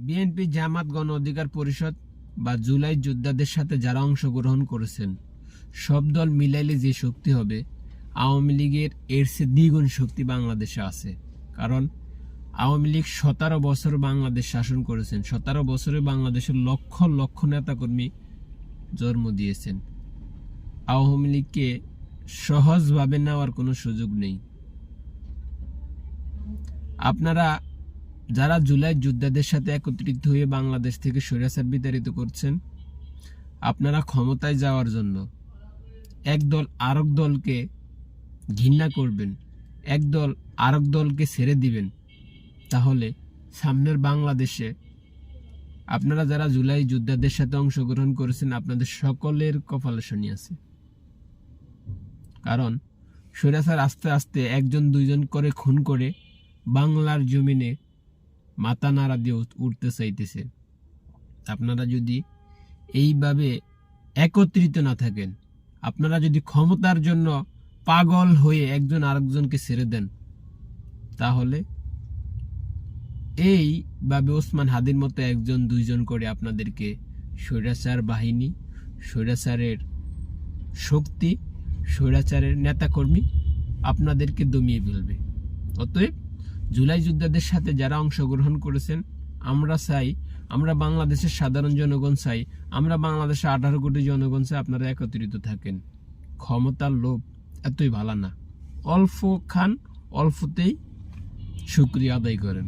BNP, জামাত, গণ অধিকার পরিষদ বা জুলাই যোদ্ধাদের সাথে যারা অংশগ্রহণ করেছেন সব দল মিলাইলে যে শক্তি হবে, আওয়ামী লীগের এর চেয়ে দ্বিগুণ শক্তি বাংলাদেশে আছে। কারণ আওয়ামী লীগ 17 বছর বাংলাদেশ শাসন করেছেন, 17 বছরে বাংলাদেশের লক্ষ লক্ষ নেতাকর্মী জন্ম দিয়েছেন। আওয়ামী লীগকে সহজভাবে নেওয়ার কোনো সুযোগ নেই। আপনারা যারা জুলাই যোদ্ধাদের সাথে একত্রিত হয়ে বাংলাদেশ থেকে স্বৈরাচার বিতাড়িত করছেন, আপনারা ক্ষমতায় যাওয়ার জন্য একদল আরেক দলকে ঘৃণা করবেন, একদল আরেক দলকে ছেড়ে দিবেন, তাহলে সামনের বাংলাদেশে আপনারা যারা জুলাই যোদ্ধাদের সাথে অংশগ্রহণ করেছেন আপনাদের সকলের কপালে শনি আছে। কারণ স্বৈরাচার আস্তে আস্তে একজন দুইজন করে খুন করে বাংলার জমিনে মাথা নাড়া দিয়ে উঠতে চাইতেছে। আপনারা যদি এইভাবে একত্রিত না থাকেন, আপনারা যদি ক্ষমতার জন্য পাগল হয়ে একজন আরেকজনকে ছেড়ে দেন, তাহলে এইভাবে ওসমান হাদির মতো একজন দুইজন করে আপনাদেরকে স্বৈরাচার বাহিনী, স্বৈরাচারের শক্তি, স্বৈরাচারের নেতাকর্মী আপনাদেরকে দমিয়ে ফেলবে। অতএব জুলাই যোদ্ধাদের সাথে যারা অংশগ্রহণ করেছেন, আমরা চাই, আমরা বাংলাদেশের সাধারণ জনগণ চাই, আমরা বাংলাদেশের 18 কোটি জনগণ চাই আপনারা একত্রিত থাকেন। ক্ষমতার লোভ এতই ভালো না, অল্প খান, অল্পতেই শুকরিয়া আদায় করেন।